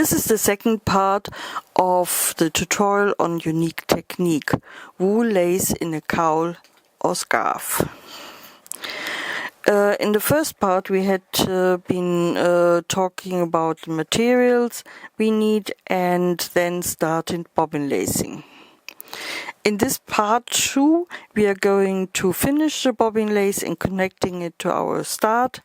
This is the second part of the tutorial on unique technique, wool lace in a cowl or scarf. In the first part we had been talking about the materials we need and then started bobbin lacing. In this part 2 we are going to finish the bobbin lace and connecting it to our start.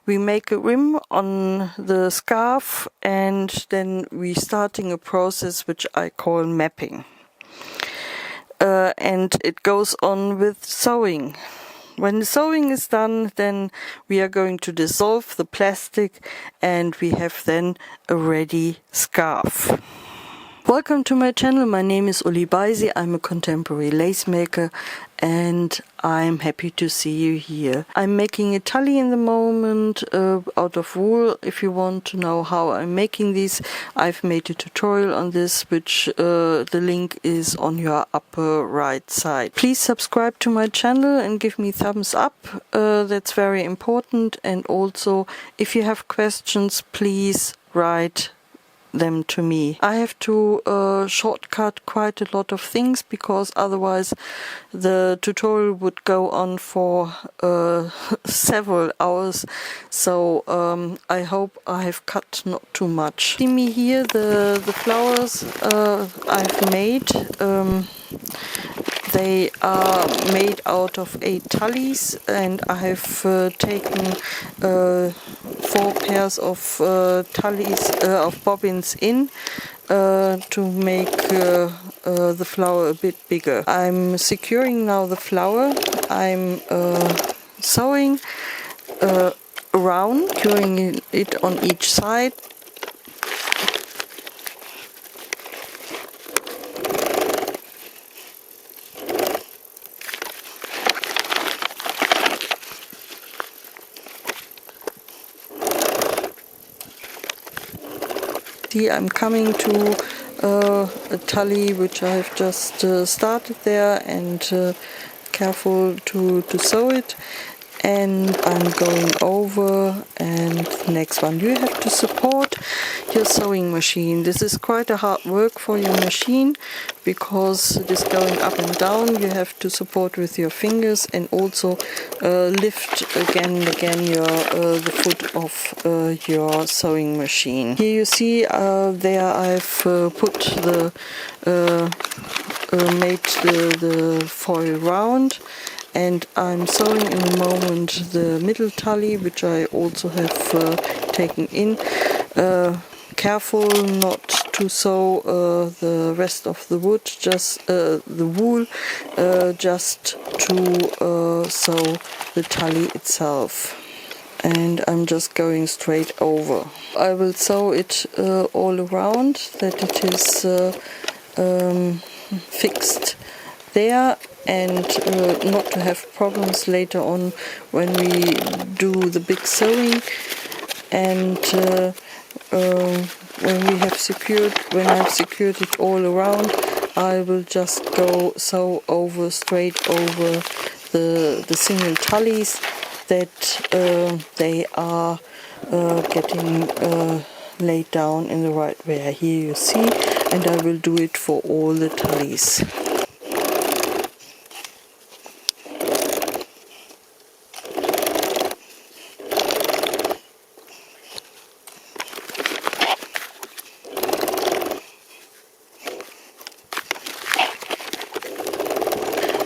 We make a rim on the scarf and then we starting a process which I call mapping. And it goes on with sewing. When the sewing is done, then we are going to dissolve the plastic and we have then a ready scarf. Welcome to my channel. My name is Uli Baisi. I'm a contemporary lace maker and I'm happy to see you here. I'm making a tully in the moment out of wool. If you want to know how I'm making these, I've made a tutorial on this, which the link is on your upper right side. Please subscribe to my channel and give me thumbs up. That's very important. And also, if you have questions, please write them to me. I have to shortcut quite a lot of things because otherwise the tutorial would go on for several hours, so I hope I have cut not too much. See me here, the flowers I've made. They are made out of 8 tullies and I have taken 4 pairs of tullies of bobbins in to make the flower a bit bigger. I'm securing now the flower. I'm sewing around, securing it on each side. See, I'm coming to a tully which I've just started there and careful to sew it, and I'm going over, and the next one. You have to support your sewing machine. This is quite a hard work for your machine because it is going up and down. You have to support with your fingers and also lift again and again the foot of your sewing machine. Here you see there I've put the made the foil round, and I'm sewing in the moment the middle tully, which I also have taken in. Careful not to sew the rest of the wood, just the wool, just to sew the tully itself. And I'm just going straight over. I will sew it all around that it is fixed there, and not to have problems later on when we do the big sewing. And when I've secured it all around, I will just go sew over, straight over the single tullies that they are getting laid down in the right way. Here you see, and I will do it for all the tullies.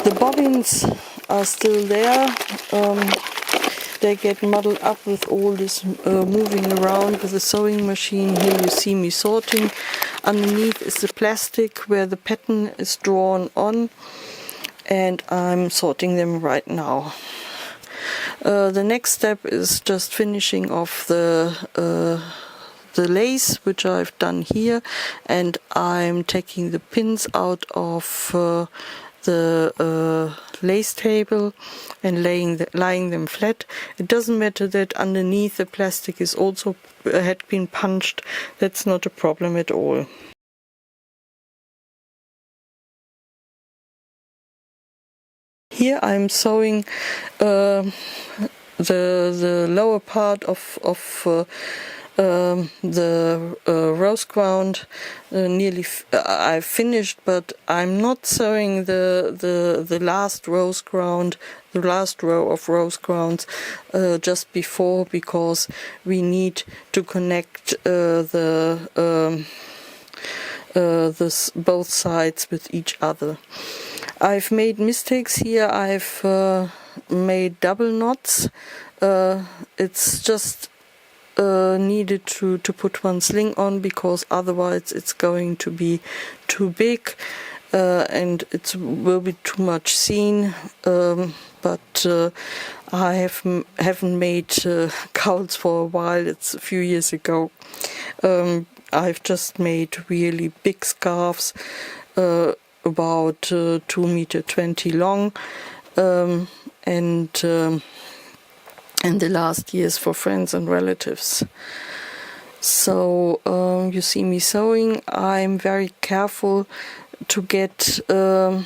The bobbins are still there. They get muddled up with all this moving around with the sewing machine. Here you see me sorting. Underneath is the plastic where the pattern is drawn on, and I'm sorting them right now. The next step is just finishing off the lace, which I've done here, and I'm taking the pins out of the lace table and lying them flat. It doesn't matter that underneath the plastic is also had been punched. That's not a problem at all. Here I'm sewing the lower part of the rose ground nearly I've finished, but I'm not sewing the last rose ground, the last row of rose grounds just before, because we need to connect both sides with each other. I've made mistakes here. I've made double knots. It's just needed to put one sling on, because otherwise it's going to be too big and it will be too much seen. But I haven't made cowls for a while. It's a few years ago. I've just made really big scarves, about 2.20 meters long, and the last years for friends and relatives. So you see me sewing. I'm very careful to get the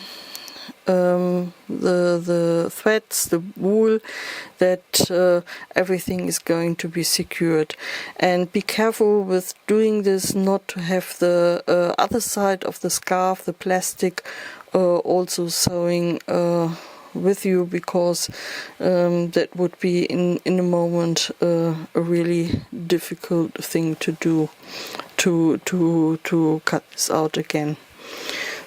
threads, the wool, that everything is going to be secured. And be careful with doing this not to have the other side of the scarf, the plastic, also sewing with you, because that would be in a moment a really difficult thing to do, to cut this out again.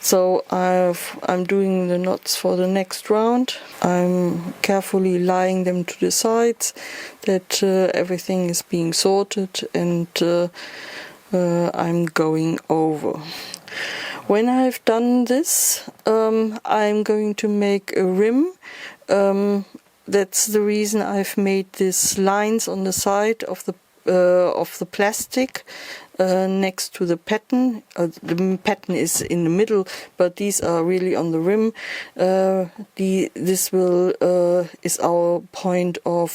So I'm doing the knots for the next round. I'm carefully lying them to the sides, that everything is being sorted, and I'm going over. When I've done this, I'm going to make a rim. That's the reason I've made these lines on the side of the plastic next to the pattern. The pattern is in the middle, but these are really on the rim. This is our point of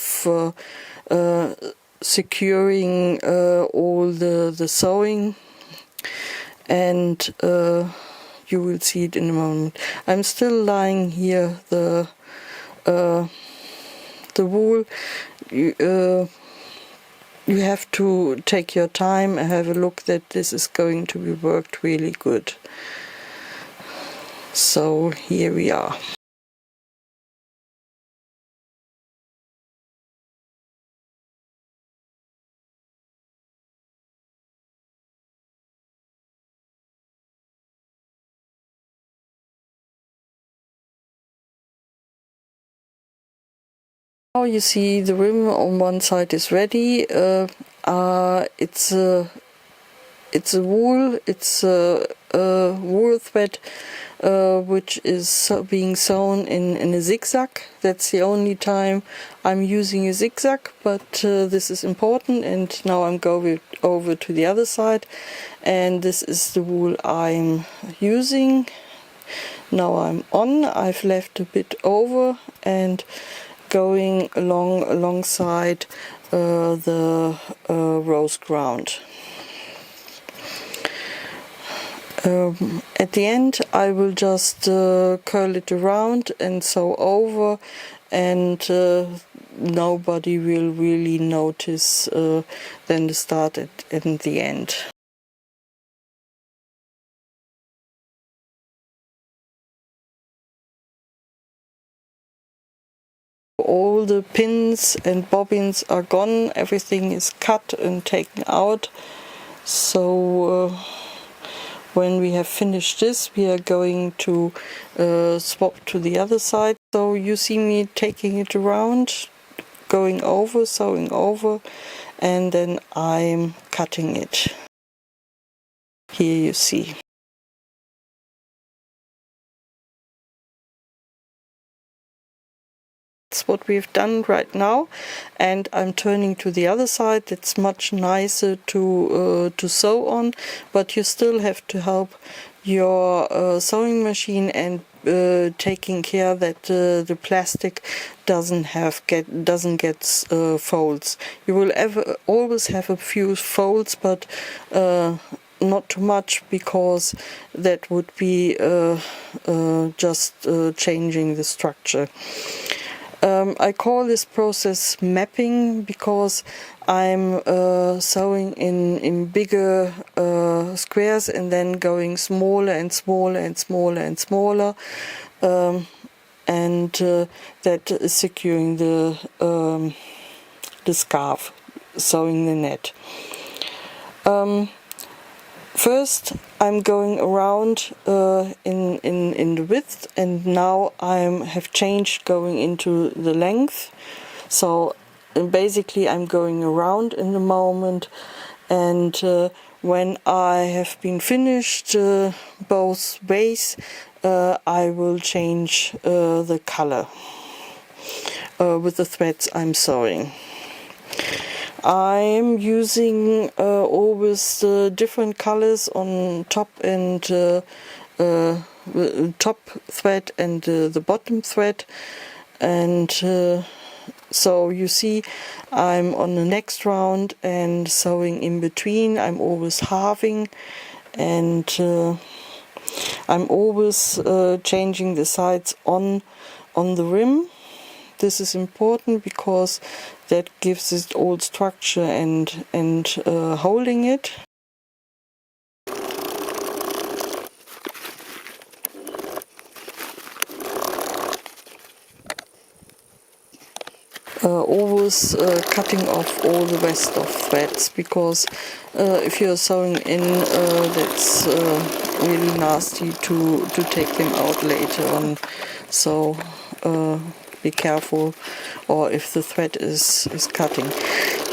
securing all the sewing. And you will see it in a moment. I'm still lying here the wool. You have to take your time and have a look that this is going to be worked really good. So here we are. Now you see the rim on one side is ready. It's a wool. It's a wool thread which is being sewn in a zigzag. That's the only time I'm using a zigzag, but this is important. And now I'm going over to the other side, and this is the wool I'm using. Now I'm on. I've left a bit over and going alongside the rose ground. At the end I will just curl it around and sew over, and nobody will really notice then the start and the end. All the pins and bobbins are gone, everything is cut and taken out. So when we have finished this, we are going to swap to the other side. So you see me taking it around, going over, sewing over, and then I'm cutting it. Here you see. That's what we've done right now, and I'm turning to the other side. It's much nicer to sew on, but you still have to help your sewing machine and taking care that the plastic doesn't get folds. You will always have a few folds, but not too much, because that would be just changing the structure. I call this process mapping because I'm sewing in bigger squares and then going smaller and smaller and smaller and smaller, and that is securing the scarf, sewing the net. First I'm going around in the width, and now I have changed going into the length. So basically I'm going around in the moment, and when I have been finished both ways, I will change the color with the threads I'm sewing. I'm using always different colors on top and top thread and the bottom thread, and so you see I'm on the next round and sewing in between. I'm always halving, and I'm always changing the sides on the rim. This is important because that gives it all structure and holding it. Always cutting off all the rest of threads, because if you're sewing in, that's really nasty to take them out later on. So be careful, or if the thread is cutting.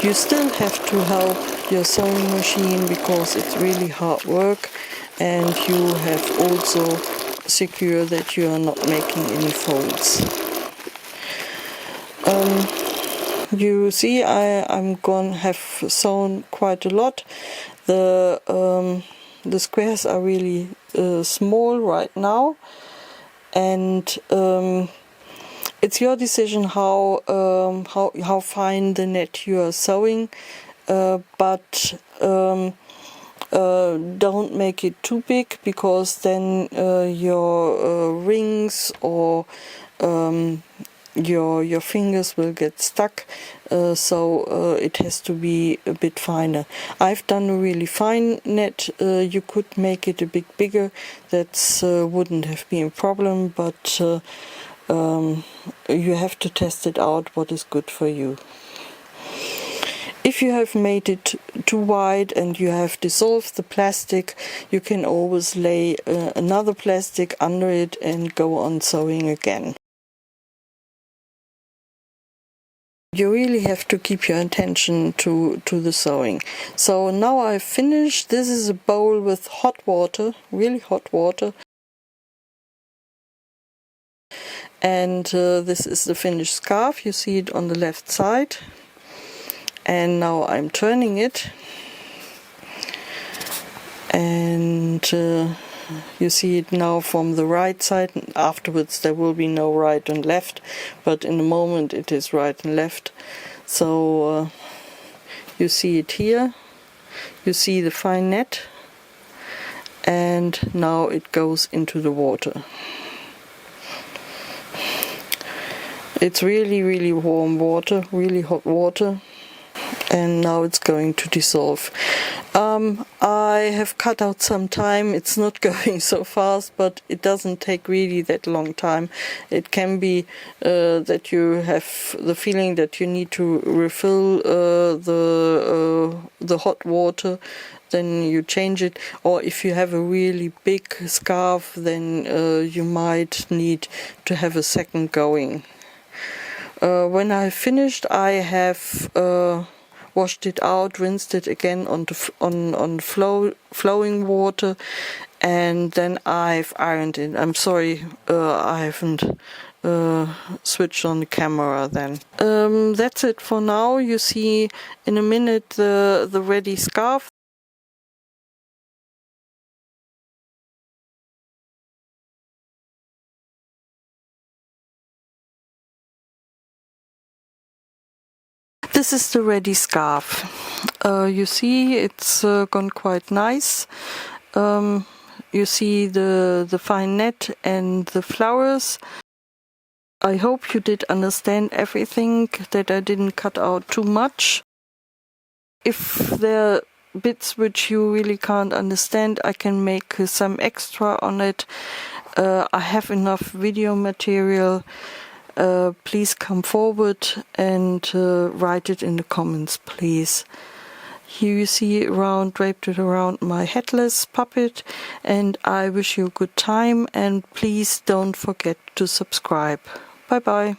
You still have to help your sewing machine because it's really hard work, and you have also secure that you are not making any folds. You see I'm gonna have sewn quite a lot. The squares are really small right now, and it's your decision how fine the net you are sewing, but don't make it too big, because then your rings or your fingers will get stuck, so it has to be a bit finer. I've done a really fine net. You could make it a bit bigger. That wouldn't have been a problem, but you have to test it out what is good for you. If you have made it too wide and you have dissolved the plastic, you can always lay another plastic under it and go on sewing again. You really have to keep your attention to the sewing. So now I've finished. This is a bowl with hot water, really hot water. And this is the finished scarf. You see it on the left side. And now I'm turning it. And you see it now from the right side. Afterwards there will be no right and left, but in the moment it is right and left. So you see it here. You see the fine net, and now it goes into the water. It's really warm water, really hot water, and now it's going to dissolve. I have cut out some time. It's not going so fast, but it doesn't take really that long time. It can be that you have the feeling that you need to refill the hot water, then you change it. Or if you have a really big scarf, then you might need to have a second going. When I finished, I have washed it out, rinsed it again on flowing water, and then I've ironed it. I'm sorry, I haven't switched on the camera then. That's it for now. You see in a minute the ready scarf. This is the ready scarf. You see it's gone quite nice. You see the fine net and the flowers. I hope you did understand everything, that I didn't cut out too much. If there are bits which you really can't understand, I can make some extra on it. I have enough video material. Please come forward and write it in the comments, please. Here you see draped it around my headless puppet, and I wish you a good time, and please don't forget to subscribe. Bye bye.